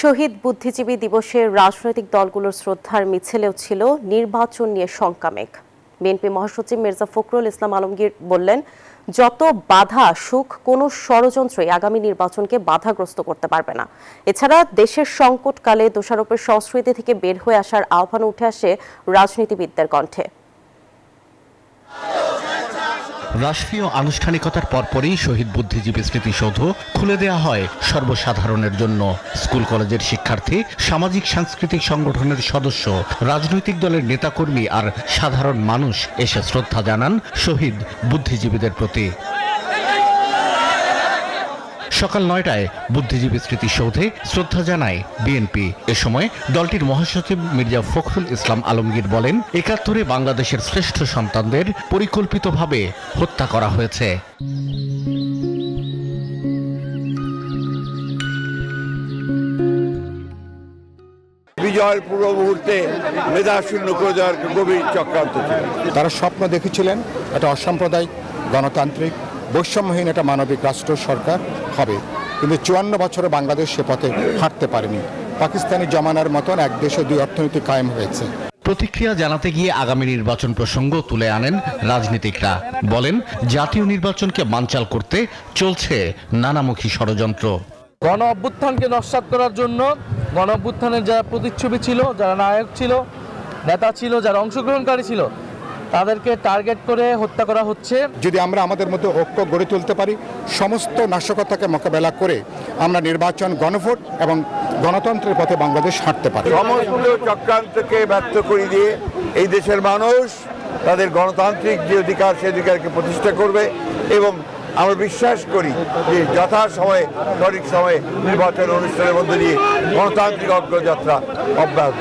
শহীদ বুদ্ধিজীবী দিবসে রাজনৈতিক দলগুলোর শ্রদ্ধার মিছিলেও ছিল নির্বাচন নিয়ে শঙ্কামেঘ। বিএনপি মহাসচিব মির্জা ফখরুল ইসলাম আলমগীর বললেন, যত বাধা আসুক কোনো ষড়যন্ত্রই আগামী নির্বাচনকে বাধাগ্রস্ত করতে পারবে না। এছাড়া দেশের সংকটকালে দোষারোপের সংস্কৃতি থেকে বের হয়ে আসার আহ্বান উঠে আসে রাজনীতিবিদদের কণ্ঠে। রাষ্ট্রীয় আনুষ্ঠানিকতার পরপরই শহীদ বুদ্ধিজীবী স্মৃতিসৌধ খুলে দেওয়া হয় সর্বসাধারণের জন্য। স্কুল কলেজের শিক্ষার্থী, সামাজিক সাংস্কৃতিক সংগঠনের সদস্য, রাজনৈতিক দলের নেতাকর্মী আর সাধারণ মানুষ এসে শ্রদ্ধা জানান শহীদ বুদ্ধিজীবীদের প্রতি। সকাল ৯টায় বুদ্ধিজীবী স্মৃতিসৌধে শ্রদ্ধা জানায় বিএনপি। এ সময় দলটির মহাসচিব মির্জা ফখরুল ইসলাম আলমগীর বলেন, ৭১-এ বাংলাদেশের শ্রেষ্ঠ সন্তানদের পরিকল্পিতভাবে হত্যা করা হয়েছে। বিজয়ের পূর্ব মুহূর্তে মেধা শূন্য করে দেওয়ার গভীর চক্রান্ত ছিল। তারা স্বপ্ন দেখেছিলেন একটা অসাম্প্রদায়িক, গণতান্ত্রিক, বৈষম্যহীন একটা মানবিক রাষ্ট্র সরকার হবে, কিন্তু ৫৪ বছরে বাংলাদেশ সে পথে হাঁটতে পারেনি। পাকিস্তানি জমানার মতন এক দেশে দুই অর্থনীতি কায়েম হয়েছে। প্রতিক্রিয়া জানাতে গিয়ে আগামী নির্বাচন প্রসঙ্গ তুলে আনেন রাজনীতিকরা। বলেন, জাতীয় নির্বাচনকে বানচাল করতে চলছে নানামুখী ষড়যন্ত্র। গণ অভ্যুত্থানকে নস্যাৎ করার জন্য গণ অভ্যুত্থানের যারা প্রতিচ্ছবি ছিল, যারা নায়ক ছিল, নেতা ছিল, যারা অংশগ্রহণকারী ছিল, তাদেরকে টার্গেট করে হত্যা করা হচ্ছে। যদি আমরা আমাদের মধ্যে ঐক্য গড়ে তুলতে পারি, সমস্ত নাশকতাকে মোকাবেলা করে আমরা নির্বাচন, গণভোট এবং গণতন্ত্রের পথে বাংলাদেশ হাঁটতে পারি। সমস্ত চক্রান্তকে ব্যর্থ করে দিয়ে এই দেশের মানুষ তাদের গণতান্ত্রিক যে অধিকার, সেই অধিকারকে প্রতিষ্ঠা করবে এবং আমরা বিশ্বাস করি যে যথাসময়ে, সঠিক সময়ে নির্বাচন অনুষ্ঠানের মধ্যে দিয়ে গণতান্ত্রিক অগ্রযাত্রা অব্যাহত।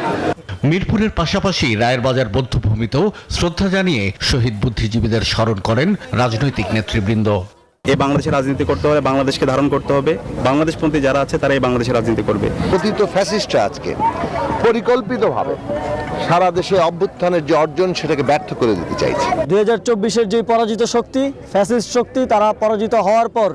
মিরপুরের পাশাপাশি রায়েরবাজার বৌদ্ধভূমিতেও শ্রদ্ধা জানিয়ে শহীদ বুদ্ধিজীবীদের স্মরণ করেন রাজনৈতিক নেতৃবৃন্দ। এই বাংলাদেশের রাজনীতি করতে হলে বাংলাদেশকে ধারণ করতে হবে। বাংলাদেশপন্থী যারা আছে তারা এই বাংলাদেশের রাজনীতি করবে। কথিত ফ্যাসিস্টরা আজকে পরিকল্পিতভাবে সারা দেশে অভ্যুত্থানের যে অর্জন সেটাকে ব্যর্থ করে দিতে চাইছে। ২০২৪-এর যে পরাজিত শক্তি, ফ্যাসিস্ট শক্তি, তারা পরাজিত হওয়ার পর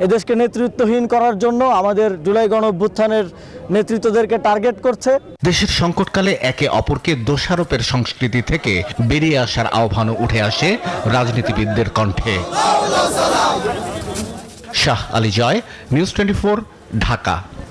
এদেশকে নেতৃত্বহীন করার জন্য আমাদের জুলাই গণ অভ্যুত্থানের নেতৃত্বদেরকে টার্গেট করছে। দেশের সংকটকালে একে অপরকে দোষারোপের সংস্কৃতি থেকে বেরিয়ে আসার আহ্বানও উঠে আসে রাজনীতিবিদদের কণ্ঠে। শাহ আলী জয়, নিউজ 24, ঢাকা।